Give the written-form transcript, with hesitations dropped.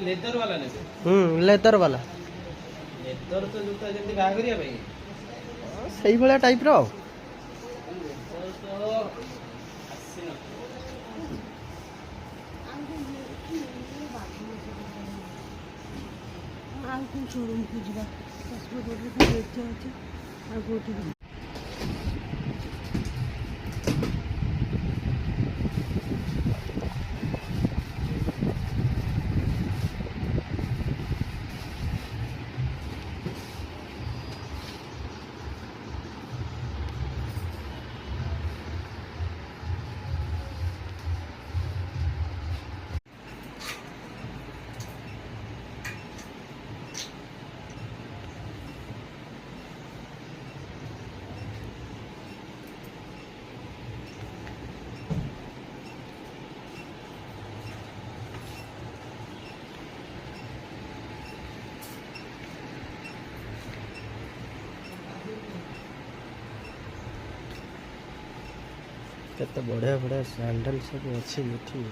leather वाला ने leather वाला लेदर तो जूता जल्दी बाहरिया भाई सही भला टाइप रो शोरूम को जीवा पासपोर्ट को देखते हैं और गोटी केते बढ़िया बढ़िया सैंडल सब अच्छी मिठी